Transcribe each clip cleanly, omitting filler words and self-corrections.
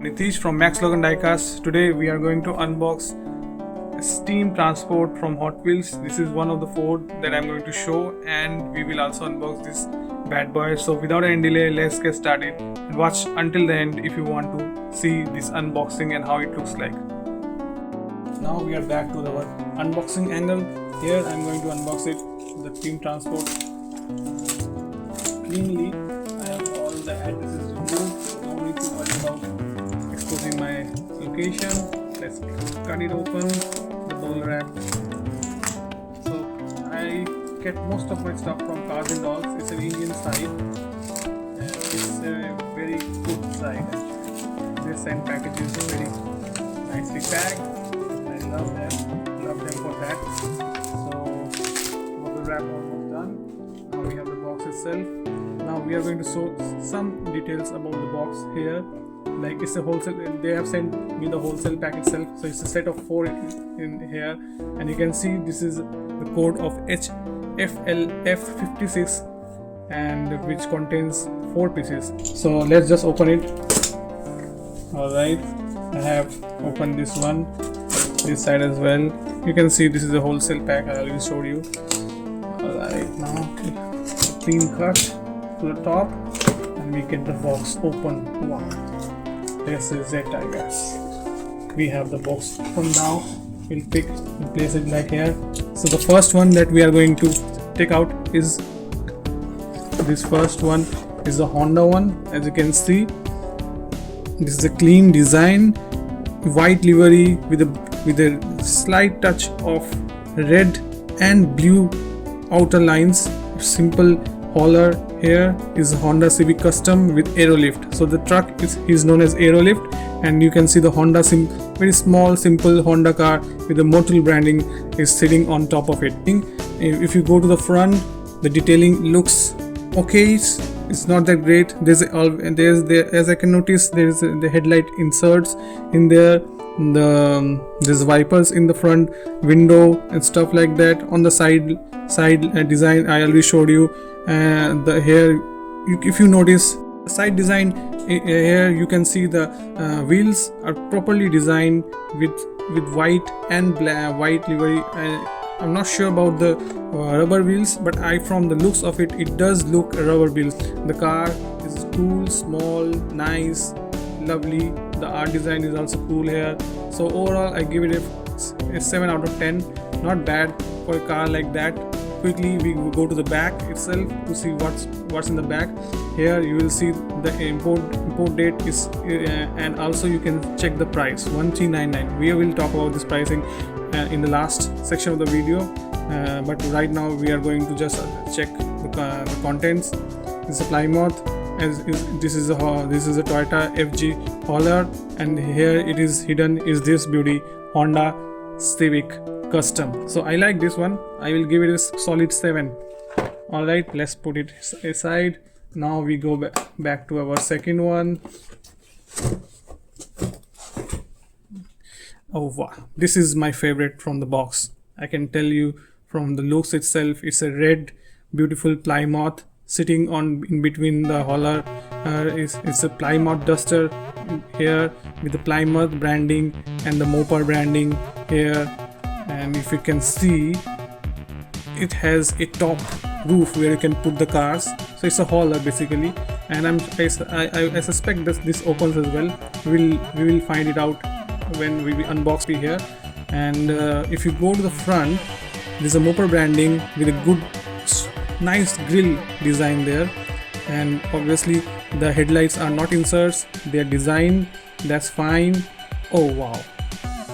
Nitish from MacLeod Diecast. Today we are going to unbox steam transport from Hot Wheels. This is one of the four that I'm going to show, and we will also unbox this bad boy. So without any delay, let's get started and watch until the end if you want to see this unboxing and how it looks like. Now we are back to our unboxing angle. Here I'm going to unbox it, the steam transport cleanly. I have all the addresses removed, so no need to worry about exposing my location. Let's cut it open, the bubble wrap. So I get most of my stuff from Cars and Dogs. It's an Indian site and it's a very good site. They send packages very nicely tagged. I love them for that. So bubble wrap almost done. Now we have the box itself. Now we are going to show some details about the box here. Like it's a wholesale, they have sent me the wholesale pack itself. So it's a set of 4 in here, and you can see this is the code of HFLF56 and which contains 4 pieces. So let's just open it. Alright, I have opened this one, this side as well. You can see this is a wholesale pack. I already showed you. Alright, now clean cut to the top and we get the box open. Wow, this is it, I guess. We have the box open now. We'll pick and place it like here. So the first one that we are going to take out is this first one is the Honda one. As you can see, this is a clean design, white livery with a slight touch of red and blue outer lines. Simple hauler. Here is Honda Civic Custom with Aero lift. So the truck is known as Aero lift, and you can see the Honda very small simple Honda car with the Motul branding is sitting on top of it. If you go to the front, the detailing looks okay. It's not that great. There's as I can notice, there's the headlight inserts in there. There's vipers in the front window and stuff like that. On the side design I already showed you. If you notice the side design here, you can see the wheels are properly designed with white and white livery. I'm not sure about the rubber wheels, but from the looks of it, it does look rubber wheels. The car is cool, small, nice, lovely. The art design is also cool here. So overall I give it a 7 out of 10. Not bad for a car like that. Quickly we will go to the back itself to see what's in the back. Here you will see the import date is and also you can check the price, 1399. We will talk about this pricing in the last section of the video, but right now we are going to just check the contents. This is a Plymouth, this is a Toyota FG hauler, and here it is hidden is this beauty, Honda Civic Custom. So I like this one. I will give it a solid 7. Alright, let's put it aside. Now we go back to our second one. Oh wow, this is my favorite from the box. I can tell you from the looks itself, it's a red beautiful Plymouth sitting in between the hauler. It's a Plymouth Duster here with the Plymouth branding and the Mopar branding here. And if you can see, it has a top roof where you can put the cars. So it's a hauler basically, and I suspect that this opens as well. We will find it out when we unbox it here. And if you go to the front, there's a Mopar branding with a good nice grill design there, and obviously the headlights are not inserts, they are designed. That's fine. Oh wow.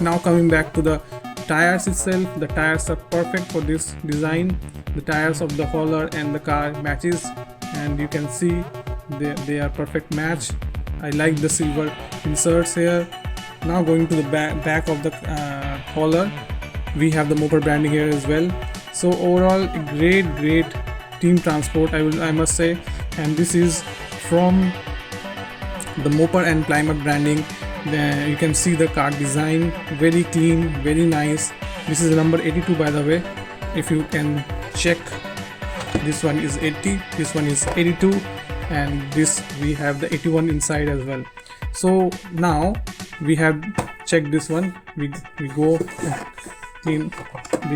Now coming back to the tires itself, the tires are perfect for this design. The tires of the hauler and the car matches, and you can see they are perfect match. I like the silver inserts here. Now going to the back of the hauler, we have the Mopar branding here as well. So overall a great team transport, I must say. And this is from the Mopar and Plymouth branding. You can see the car design, very clean, very nice. This is number 82 by the way. If you can check, this one is 80, this one is 82, and this we have the 81 inside as well. So now we have checked this one. We go clean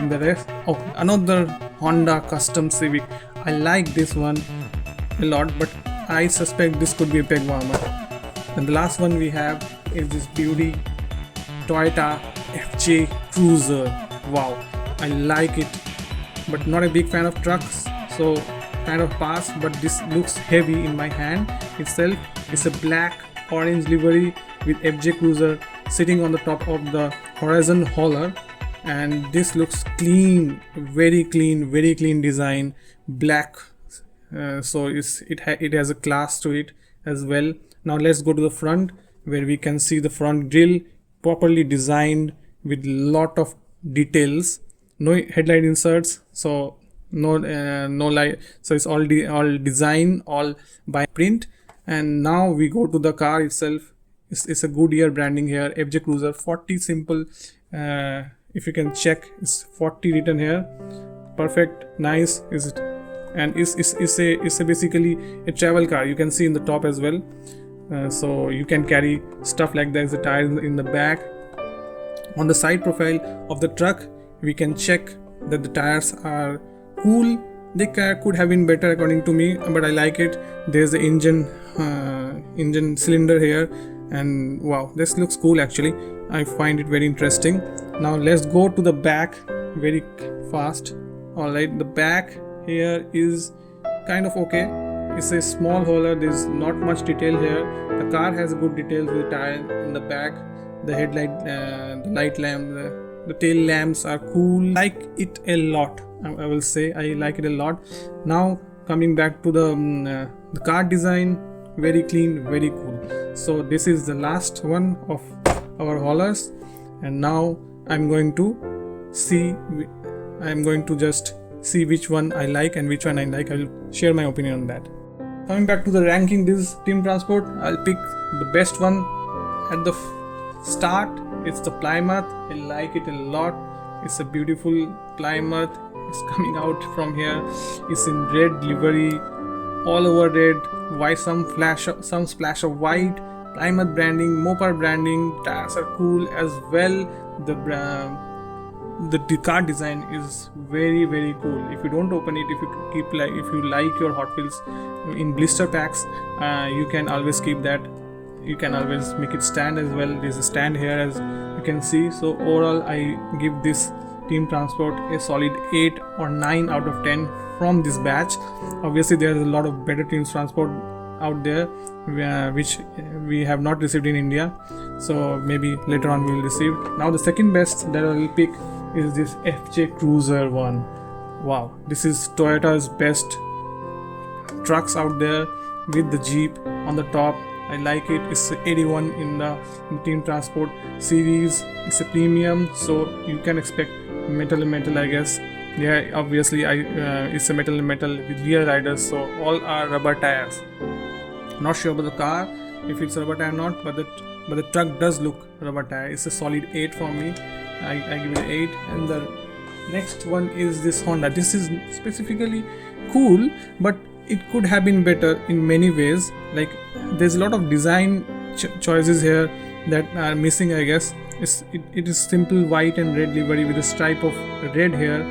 the rest. Oh, another Honda custom Civic. I like this one a lot, but I suspect this could be a peg warmer. And the last one we have is this beauty Toyota FJ Cruiser. Wow, I like it, but not a big fan of trucks, so kind of pass. But this looks heavy in my hand itself. It's a black orange livery with FJ Cruiser sitting on the top of the Horizon hauler, and this looks clean, very clean design, black. So it has a class to it as well. Now let's go to the front, where we can see the front grille properly designed with lot of details. No headlight inserts, so no light, so it's all design, all by print. And now we go to the car itself. It's a Goodyear branding here, FJ Cruiser 40 simple. If you can check, it's 40 written here. Perfect, nice. Is it? And it's a basically a travel car. You can see in the top as well. So you can carry stuff like that. The tires in the back. On the side profile of the truck, we can check that the tires are cool. They could have been better according to me, but I like it. There's the engine cylinder here, and wow, this looks cool actually. I find it very interesting. Now let's go to the back very fast. Alright, the back here is kind of okay. It's a small hauler. There's not much detail here. The car has good details with the tire in the back. The headlight, the light lamp, the tail lamps are cool. Like it a lot. I will say I like it a lot. Now coming back to the car design, very clean, very cool. So this is the last one of our haulers, and now I'm going to just see which one I like and which one I like. I will share my opinion on that. Coming back to the ranking this team transport, I'll pick the best one at the start. It's the Plymouth. I like it a lot. It's a beautiful Plymouth. It's coming out from here. It's in red livery, all over red, white, some splash of white. Plymouth branding, Mopar branding. Tires are cool as well. The car design is very cool. If you don't open it, if you like your Hot Wheels in blister packs, you can always keep that. You can always make it stand as well. There's a stand here, as you can see. So overall, I give this team transport a solid 8 or 9 out of 10 from this batch. Obviously there is a lot of better team transport out there, which we have not received in India, so maybe later on we will receive. Now the second best that I will pick is this FJ Cruiser one. Wow, this is Toyota's best trucks out there with the Jeep on the top. I like it. It's 81 in the team transport series. It's a premium, so you can expect metal I guess. Yeah, obviously it's a metal with rear riders, so all are rubber tires. Not sure about the car if it's rubber tire or not, but the truck does look rubber tire. It's a solid 8 for me. I give it 8. And the next one is this Honda. This is specifically cool, but it could have been better in many ways. Like there's a lot of design choices here that are missing, I guess. It is simple white and red livery with a stripe of red here,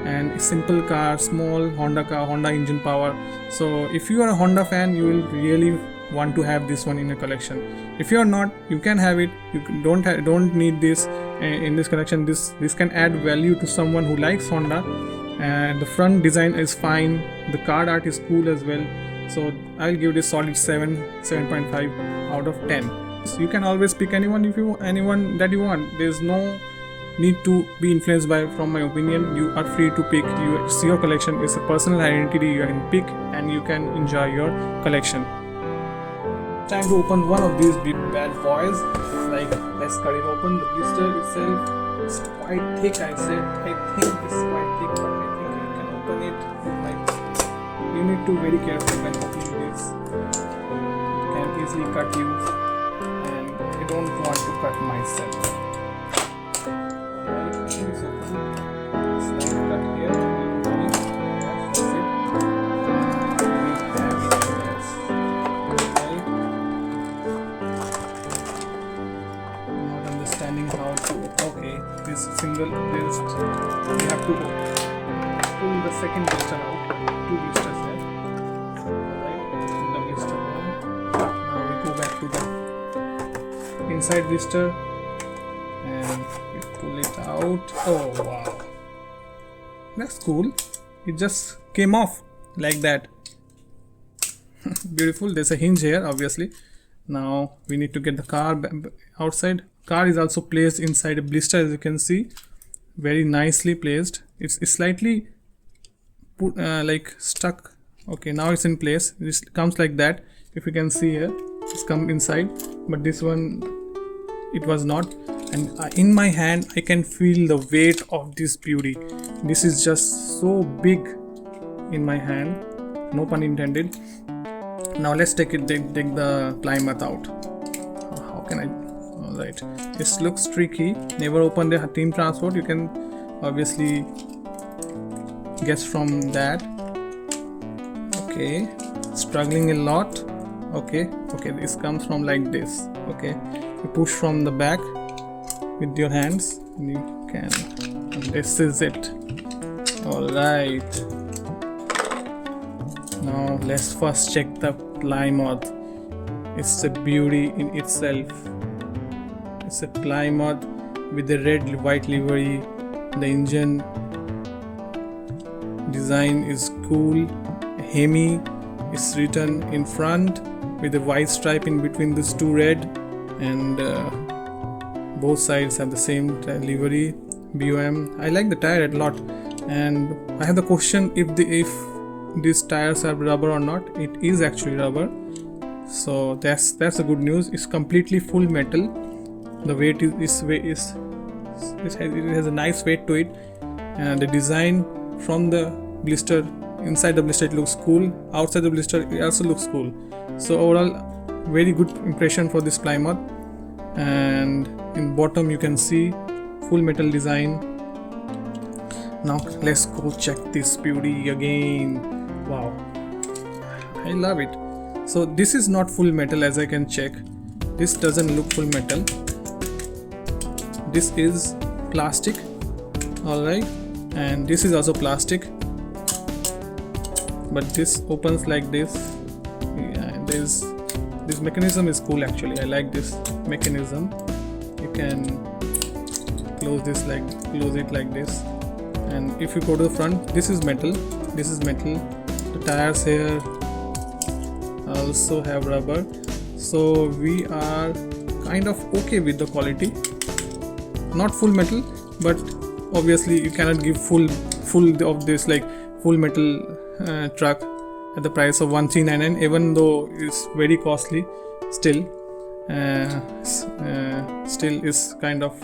and a simple car, small Honda car, Honda engine power. So if you are a Honda fan, you will really want to have this one in your collection. If you are not, you can have it. You don't need this in this collection. This can add value to someone who likes Honda. And the front design is fine. The card art is cool as well. So I'll give this solid 7.5 out of 10. So you can always pick anyone that you want. There's no need to be influenced from my opinion. You are free to pick. It's your collection. It's a personal identity. You can pick and you can enjoy your collection. Time to open one of these big bad boys. Like, let's cut it open. The blister itself is quite thick. I think it's quite thick, but I think you can open it. You need to be very careful when opening this. It can easily cut you, and I don't want to cut myself. Alright, I think it's open. It's like cut here. That's it. We have it. Yes. Right. understanding how to. Okay, this single list. We have to pull the second blister out. 2 blisters there. Alright, the blister one. Now we go back to the inside blister and we pull it out. Oh wow, that's cool. It just came off like that. Beautiful. There's a hinge here, obviously. Now we need to get the car outside. Car is also placed inside a blister, as you can see, very nicely placed. It's slightly put like stuck. Okay, now it's in place. This comes like that. If you can see here, it's come inside, but this one it was not. And in my hand I can feel the weight of this beauty. This is just so big in my hand, no pun intended. Now let's take the Plymouth out. How can I? Alright, this looks tricky. Never open the team transport. You can obviously guess from that. Okay, struggling a lot. Okay, this comes from like this. Okay, you push from the back with your hands and you can. This is it. Alright, now let's first check the Plymouth. It's a beauty in itself. It's a Plymouth with the red white livery. The engine design is cool. Hemi is written in front with a white stripe in between these two red, and both sides have the same livery. BOM. I like the tire a lot, and I have the question if these tires are rubber or not. It is actually rubber, so that's the good news. It's completely full metal. The weight it has a nice weight to it, and the design from the blister, inside the blister it looks cool, outside the blister it also looks cool. So overall, very good impression for this Plymouth. And in bottom you can see full metal design. Now let's go check this beauty again. Wow, I love it. So this is not full metal, as I can check. This doesn't look full metal. This is plastic. Alright, and this is also plastic, but this opens like this. Yeah, this mechanism is cool actually. I like this mechanism. You can close it like this, and if you go to the front, this is metal. The tires here also have rubber, so we are kind of okay with the quality. Not full metal, but obviously you cannot give full of this, like full metal truck at the price of 1399, even though it's very costly. Still is kind of,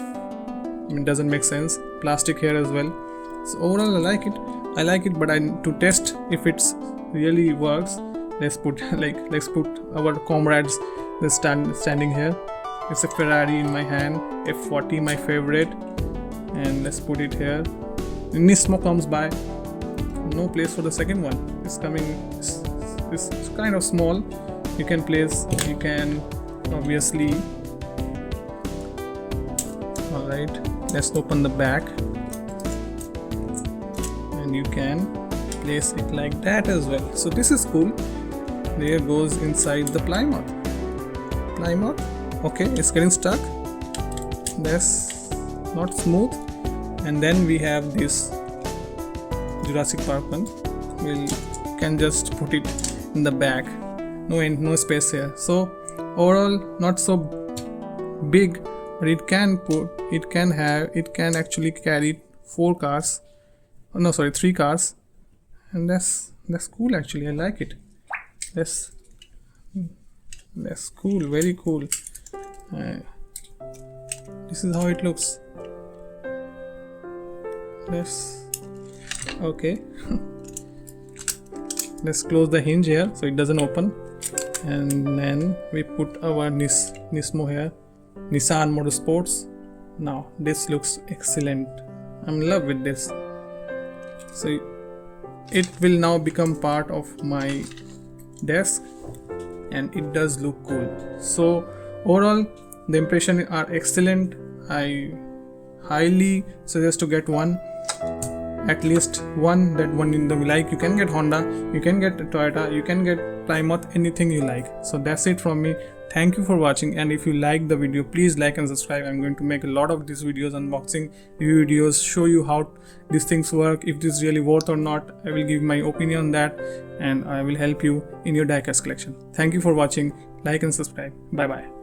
doesn't make sense. Plastic here as well. So overall I like it, but to test if it's really works, let's put our comrades standing here. It's a Ferrari in my hand, F40, my favorite, and let's put it here. Nismo comes by. No place for the second one. It's coming. It's kind of small. You can obviously. Alright, let's open the back, and you can place it like that as well. So this is cool. There goes inside the Plymouth. Okay, it's getting stuck. That's not smooth. And then we have this Jurassic Park one. We can just put it in the back. No space here. So overall, not so big, but it can actually carry 3 cars, and that's cool actually. I like it. That's cool, very cool. This is how it looks. Okay. Let's close the hinge here so it doesn't open, and then we put our Nismo here, Nissan Motorsports. Now this looks excellent. I'm in love with this. So it will now become part of my desk, and it does look cool. So overall, the impressions are excellent. I highly suggest to get one, at least one, that one in the like. You can get Honda, you can get Toyota, you can get Plymouth, anything you like. So that's it from me. Thank you for watching, and if you like the video, please like and subscribe. I'm going to make a lot of these videos, unboxing videos, show you how these things work, if this is really worth or not. I will give my opinion on that, and I will help you in your diecast collection. Thank you for watching. Like and subscribe. Bye bye.